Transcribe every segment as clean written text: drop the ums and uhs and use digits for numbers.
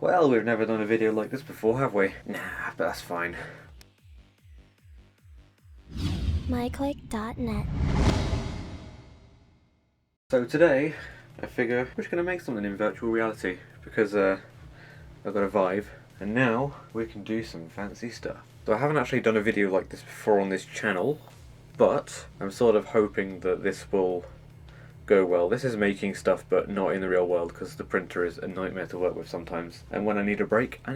Well, we've never done a video like this before, have we? Nah, but that's fine. 𝐼COYC.net. So today, I figure we're just going to make something in virtual reality, because I've got a Vive, and now we can do some fancy stuff. So I haven't actually done a video like this before on this channel, but I'm sort of hoping that this will go well. This is making stuff, but not in the real world, because the printer is a nightmare to work with sometimes. And when I need a break, and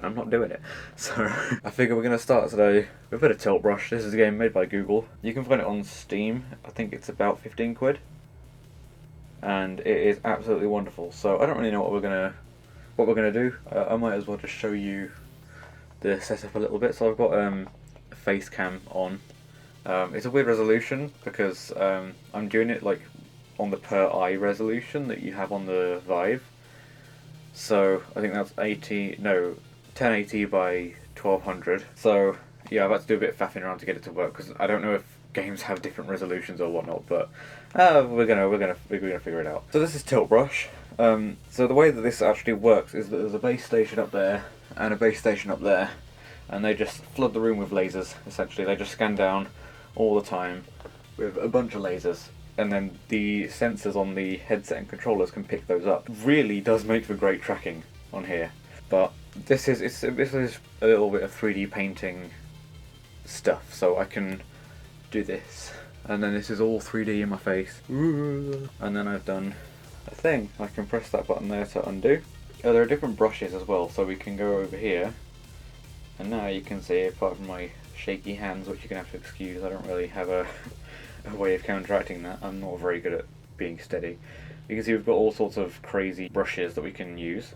I'm not doing it. So I figure we're going to start today with a bit of Tilt Brush. This is a game made by Google. You can find it on Steam. I think it's about 15 quid. And it is absolutely wonderful. So I don't really know what we're gonna do. I might as well just show you the setup a little bit. So I've got a face cam on. It's a weird resolution because I'm doing it like on the per eye resolution that you have on the Vive. So I think that's 1080 by 1200. So yeah, I've had to do a bit of faffing around to get it to work because I don't know if games have different resolutions or whatnot, but we're gonna figure it out. So this is Tilt Brush. So the way that this actually works is that there's a base station up there and a base station up there, and they just flood the room with lasers. Essentially, they just scan down all the time with a bunch of lasers, and then the sensors on the headset and controllers can pick those up. Really does make for great tracking on here. But this is a little bit of 3D painting stuff, so I can do this, and then this is all 3D in my face. And then I've done a thing. I can press that button there to undo. Oh, there are different brushes as well, so we can go over here, and now you can see, apart from my shaky hands, which you're gonna have to excuse, I don't really have a way of counteracting that. I'm not very good at being steady. You can see we've got all sorts of crazy brushes that we can use.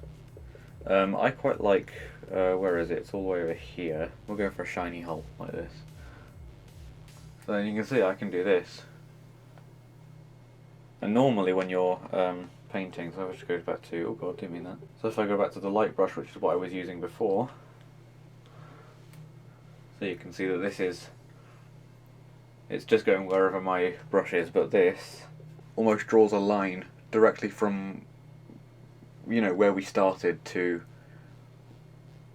I quite like, where is it? It's all the way over here. We'll go for a shiny hull, like this. So then you can see I can do this. And normally when you're painting, so it just goes back to, oh god, didn't mean that. So if I go back to the light brush, which is what I was using before, so you can see that this is, it's just going wherever my brush is, but this almost draws a line directly from, you know, where we started to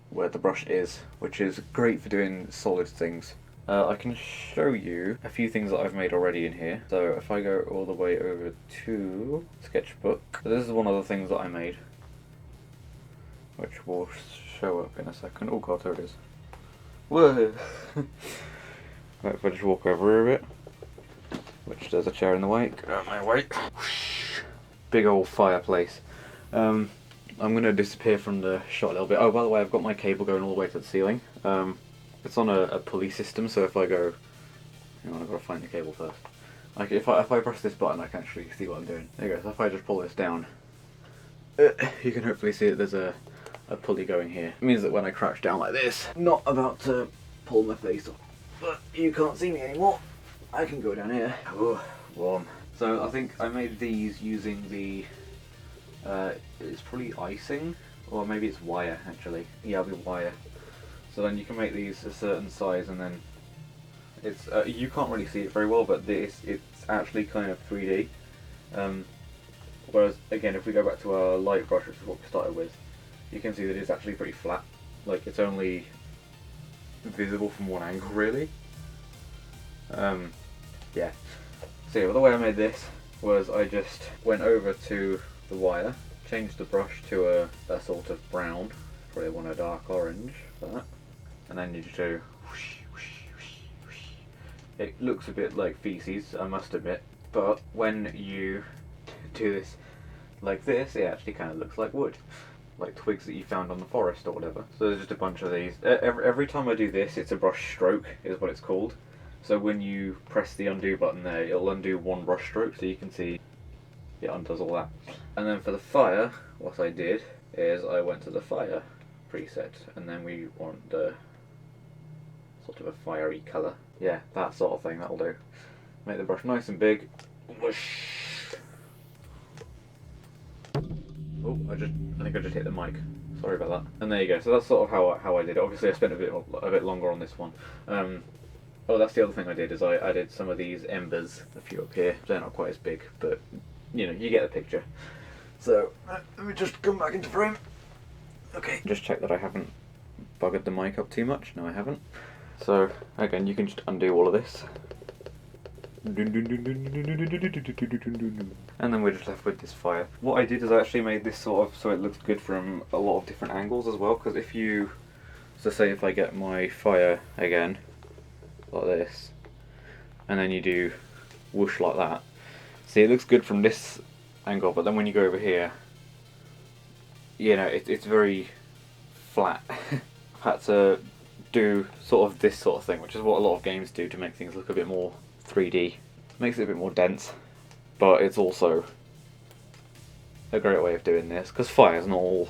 where the brush is, which is great for doing solid things. I can show you a few things that I've made already in here. So if I go all the way over to Sketchbook, so this is one of the things that I made, which will show up in a second. Oh god, there it is. Whoa! Right, if I just walk over here a bit, which there's a chair in the way, get out of my way. Big old fireplace. I'm going to disappear from the shot a little bit. Oh, by the way, I've got my cable going all the way to the ceiling. It's on a pulley system, so if I go, hang on, I've got to find the cable first. Like if I press this button, I can actually see what I'm doing. There you go. So if I just pull this down, you can hopefully see that there's a pulley going here. It means that when I crouch down like this, I'm not about to pull my face off, but you can't see me anymore. I can go down here. Oh, warm. So I think I made these using the, it's probably icing, or maybe it's wire actually. Yeah, it'll be wire. So then you can make these a certain size, and then it's you can't really see it very well, but it's actually kind of 3D. Whereas again, if we go back to our light brush, which is what we started with, you can see that it's actually pretty flat. Like it's only visible from one angle, really. Yeah. So yeah, the way I made this was I just went over to the wire, changed the brush to a sort of brown. Probably want a dark orange for that. And then you just do whoosh, whoosh, whoosh, whoosh. It looks a bit like feces, I must admit, but when you do this like this, it actually kind of looks like wood, like twigs that you found on the forest or whatever. So there's just a bunch of these. Every time I do this, it's a brush stroke, is what it's called. So when you press the undo button there, it'll undo one brush stroke, so you can see it undoes all that. And then for the fire, what I did is I went to the fire preset, and then we want the sort of a fiery colour. Yeah, that sort of thing, that'll do. Make the brush nice and big. Whoosh. Oh, I think I just hit the mic. Sorry about that. And there you go. So that's sort of how I did it. Obviously, I spent a bit longer on this one. Oh, that's the other thing I did, is I added some of these embers, a few up here. They're not quite as big, but you know, you get the picture. So let me just come back into frame. Okay, just check that I haven't buggered the mic up too much. No, I haven't. So, again, you can just undo all of this. And then we're just left with this fire. What I did is I actually made this sort of so it looks good from a lot of different angles as well, because if you, so say if I get my fire again, like this, and then you do whoosh like that, see it looks good from this angle, but then when you go over here, you know, it's very flat. I've had to do sort of this sort of thing, which is what a lot of games do to make things look a bit more 3D. Makes it a bit more dense, but it's also a great way of doing this, because fire's not all,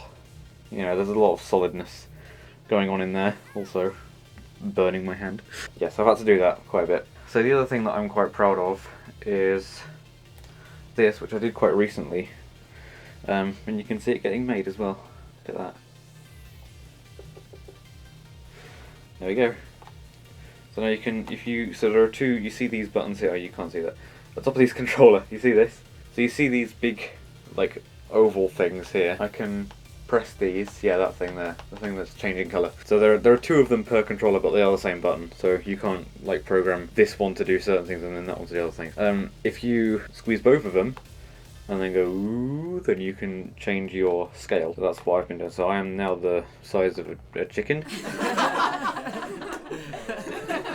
you know, there's a lot of solidness going on in there. Also burning my hand. Yes, I've had to do that quite a bit. So the other thing that I'm quite proud of is this, which I did quite recently, and you can see it getting made as well. Look at that. There we go. So now you can, so there are two, you see these buttons here, oh, you can't see that. At the top of this controller, you see this? So you see these big, like, oval things here. I can press these, yeah, that thing there, the thing that's changing colour. So there are two of them per controller, but they are the same button. So you can't, like, program this one to do certain things and then that one to do other things. If you squeeze both of them, and then go ooh, then you can change your scale. So that's what I've been doing. So I am now the size of a chicken.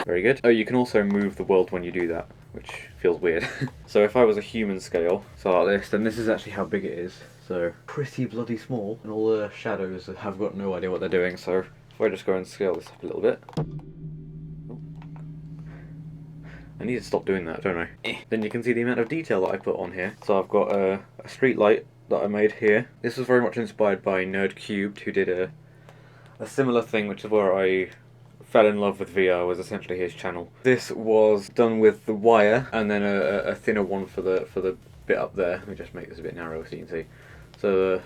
Very good. Oh, you can also move the world when you do that, which feels weird. So if I was a human scale, so like this, then this is actually how big it is. So pretty bloody small, and all the shadows have got no idea what they're doing. So if I just go and scale this up a little bit. I need to stop doing that, don't I? Then you can see the amount of detail that I put on here. So I've got a street light that I made here. This was very much inspired by NerdCubed, who did a similar thing, which is where I fell in love with VR, was essentially his channel. This was done with the wire, and then a thinner one for the bit up there. Let me just make this a bit narrower so you can see. So the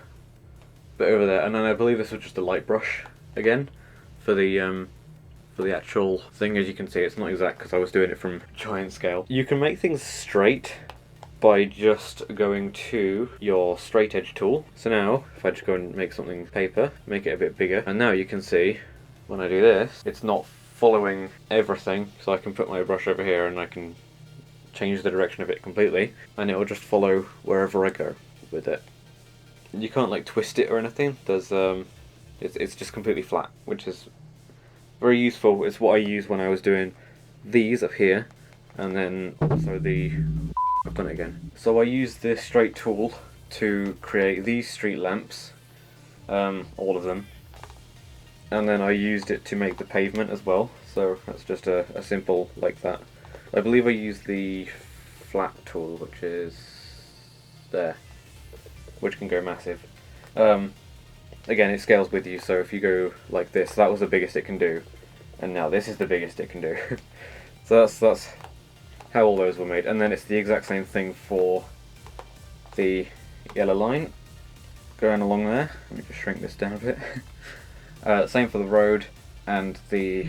bit over there, and then I believe this was just a light brush, again, for the actual thing. As you can see, it's not exact because I was doing it from giant scale. You can make things straight by just going to your straight edge tool. So now, if I just go and make something paper, make it a bit bigger, and now you can see, when I do this, it's not following everything, so I can put my brush over here and I can change the direction of it completely, and it will just follow wherever I go with it. You can't like twist it or anything. There's it's just completely flat, which is very useful. It's what I used when I was doing these up here, and then also I've done it again. So I used this straight tool to create these street lamps, all of them, and then I used it to make the pavement as well. So that's just a simple like that. I believe I used the flat tool, which is there, which can go massive. Again, it scales with you, so if you go like this, that was the biggest it can do, and now this is the biggest it can do. So that's how all those were made, and then it's the exact same thing for the yellow line going along there. Let me just shrink this down a bit. Same for the road and the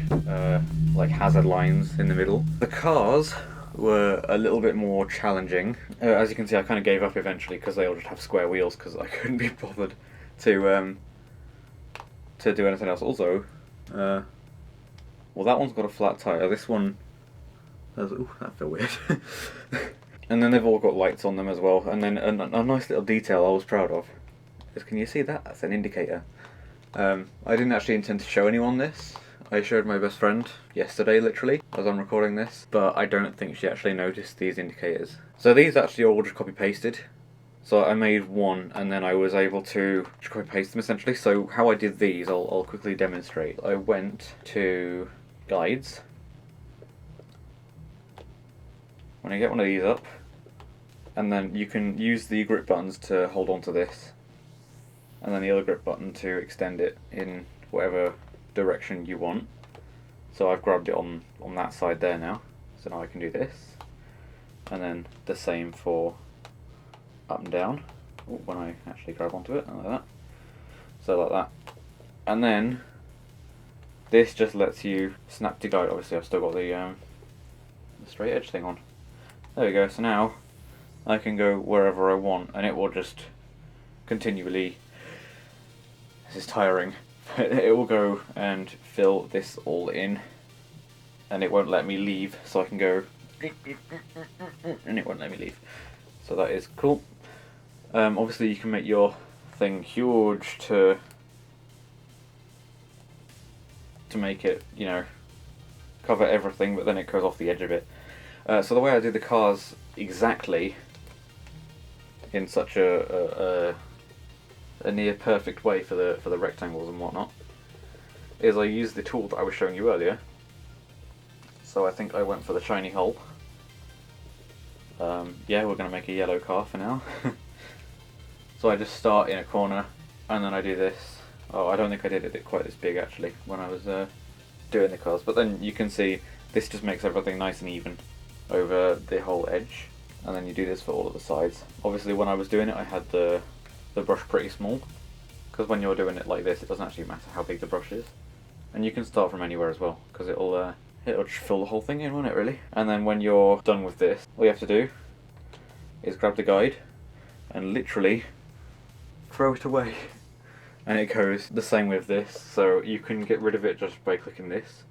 like hazard lines in the middle. The cars were a little bit more challenging. As you can see, I kind of gave up eventually because they all just have square wheels because I couldn't be bothered to do anything else. Also, well, that one's got a flat tire. This one has, ooh, that felt weird. And then they've all got lights on them as well. And then a nice little detail I was proud of is, can you see that? That's an indicator. I didn't actually intend to show anyone this. I showed my best friend yesterday, literally, as I'm recording this, but I don't think she actually noticed these indicators. So these actually are all just copy-pasted. So I made one, and then I was able to just copy-paste them, essentially. So how I did these, I'll quickly demonstrate. I went to Guides. When I get one of these up, and then you can use the grip buttons to hold on to this, and then the other grip button to extend it in whatever direction you want. So I've grabbed it on that side there now, so now I can do this, and then the same for up and down. Ooh, when I actually grab onto it, like that. So like that. And then this just lets you snap to guide. Obviously I've still got the straight edge thing on. There we go. So now I can go wherever I want, and it will just continually This is tiring. It will go and fill this all in, and it won't let me leave, so I can go, and it won't let me leave. So that is cool. Obviously you can make your thing huge to make it, you know, cover everything, but then it goes off the edge of it. So the way I do the cars exactly in such a near perfect way for the rectangles and whatnot is I use the tool that I was showing you earlier. So I think I went for the shiny hull. Yeah, we're going to make a yellow car for now. So I just start in a corner and then I do this. Oh, I don't think I did it quite this big actually when I was doing the cars, but then you can see this just makes everything nice and even over the whole edge, and then you do this for all of the sides. Obviously when I was doing it I had the brush pretty small, because when you're doing it like this it doesn't actually matter how big the brush is, and you can start from anywhere as well because it'll just fill the whole thing in, won't it really? And then when you're done with this, all you have to do is grab the guide and literally throw it away. And it goes the same with this, so you can get rid of it just by clicking this,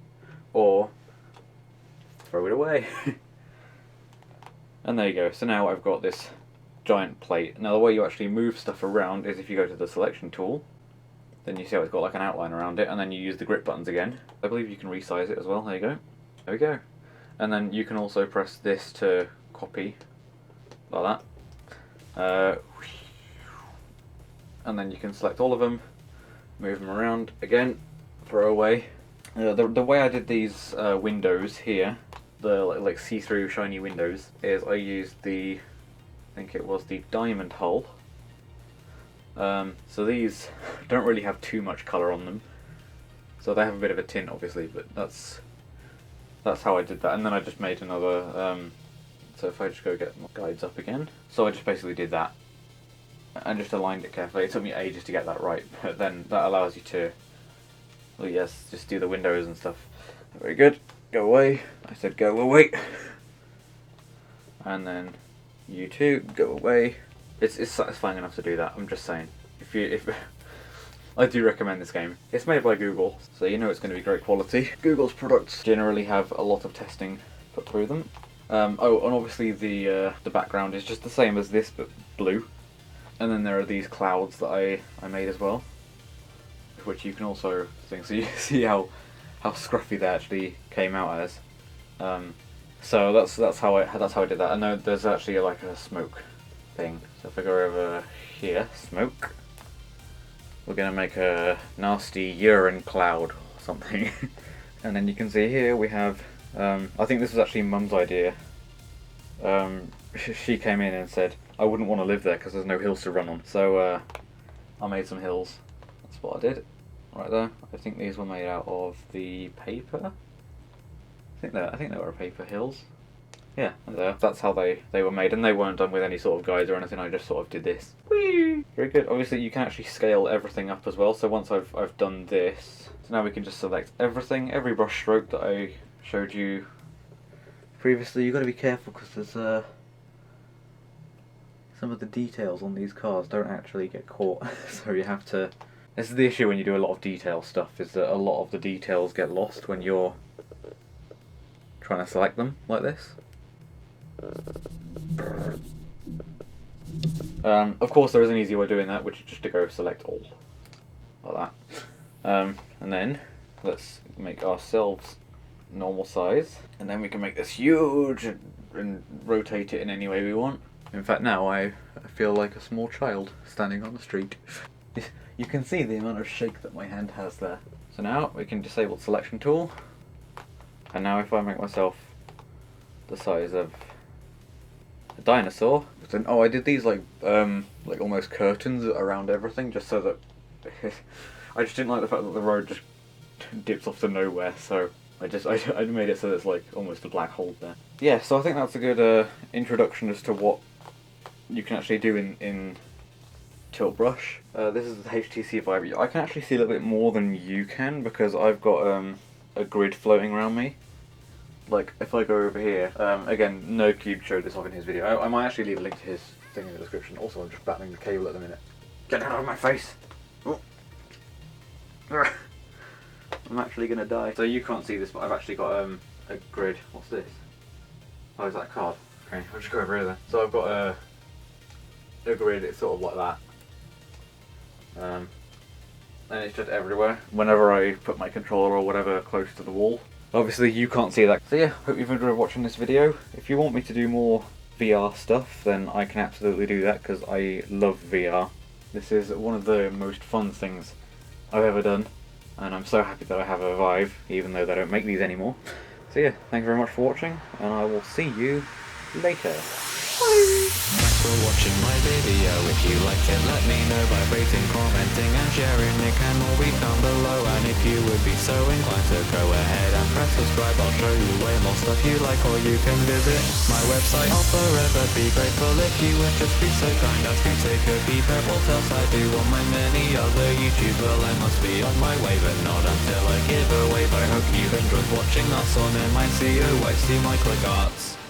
or throw it away. And there you go. So now I've got this giant plate. Now the way you actually move stuff around is if you go to the selection tool, then you see how it's got like an outline around it, and then you use the grip buttons again. I believe you can resize it as well. There you go. There we go. And then you can also press this to copy, like that. And then you can select all of them, move them around again, throw away. The way I did these windows here, the like see-through shiny windows, is I used I think it was the diamond hull. So these don't really have too much colour on them, so they have a bit of a tint obviously, but that's how I did that. And then I just made another, so if I just go get my guides up again, so I just basically did that and just aligned it carefully. It took me ages to get that right, but then that allows you to, well yes, just do the windows and stuff. Very good. Go away. I said go away. And then you too, go away. It's satisfying enough to do that, I'm just saying. If I do recommend this game. It's made by Google, so you know it's going to be great quality. Google's products generally have a lot of testing put through them. Oh, and obviously the background is just the same as this, but blue. And then there are these clouds that I made as well, which you can also think. So you see how scruffy they actually came out as. So that's how I did that. I know there's actually like a smoke thing. So if I go over here, smoke, we're gonna make a nasty urine cloud or something. And then you can see here we have. I think this was actually Mum's idea. She came in and said I wouldn't want to live there because there's no hills to run on. So I made some hills. That's what I did. Right there. I think these were made out of the paper. I think they were paper hills. Yeah, there. That's how they were made, and they weren't done with any sort of guides or anything. I just sort of did this. Whee! Very good. Obviously, you can actually scale everything up as well. So once I've done this, so now we can just select everything, every brush stroke that I showed you previously. You've got to be careful because there's some of the details on these cars don't actually get caught. So you have to. This is the issue when you do a lot of detail stuff, is that a lot of the details get lost when you're trying to select them like this. Of course there is an easy way of doing that, which is just to go select all, like that. And then let's make ourselves normal size, and then we can make this huge and rotate it in any way we want. In fact, now I feel like a small child standing on the street. You can see the amount of shake that my hand has there. So now we can disable the selection tool, and now if I make myself the size of a dinosaur, then, oh, I did these like almost curtains around everything, just so that I just didn't like the fact that the road just dips off to nowhere. So I made it so there's like almost a black hole there. Yeah, so I think that's a good introduction as to what you can actually do in Tilt Brush. This is the HTC Vive. I can actually see a little bit more than you can because I've got a grid floating around me. Like if I go over here, again, NerdCubed showed this off in his video. I might actually leave a link to his thing in the description. Also, I'm just battling the cable at the minute. Get out of my face! Oh. I'm actually gonna die. So you can't see this, but I've actually got a grid. What's this? Oh, is that a card? Okay, I'll just go over here then. So I've got a grid. It's sort of like that. And it's just everywhere. Whenever I put my controller or whatever close to the wall. Obviously you can't see that. So yeah, hope you've enjoyed watching this video. If you want me to do more VR stuff, then I can absolutely do that because I love VR. This is one of the most fun things I've ever done, and I'm so happy that I have a Vive, even though they don't make these anymore. So yeah, thank you very much for watching, and I will see you later. Bye! Thanks for watching my video. If you liked it, let me know by rating, commenting and sharing. It can all be found below, and if you would be so inclined to go ahead and press subscribe, I'll show you way more stuff you like, or you can visit my website. I'll forever be grateful if you would just be so kind as to take a peep at what else I do on my many other YouTubes. Well, I must be on my way, but not until I give a wave. I hope you've enjoyed watching us on M.I.C.O.Y.C my click arts.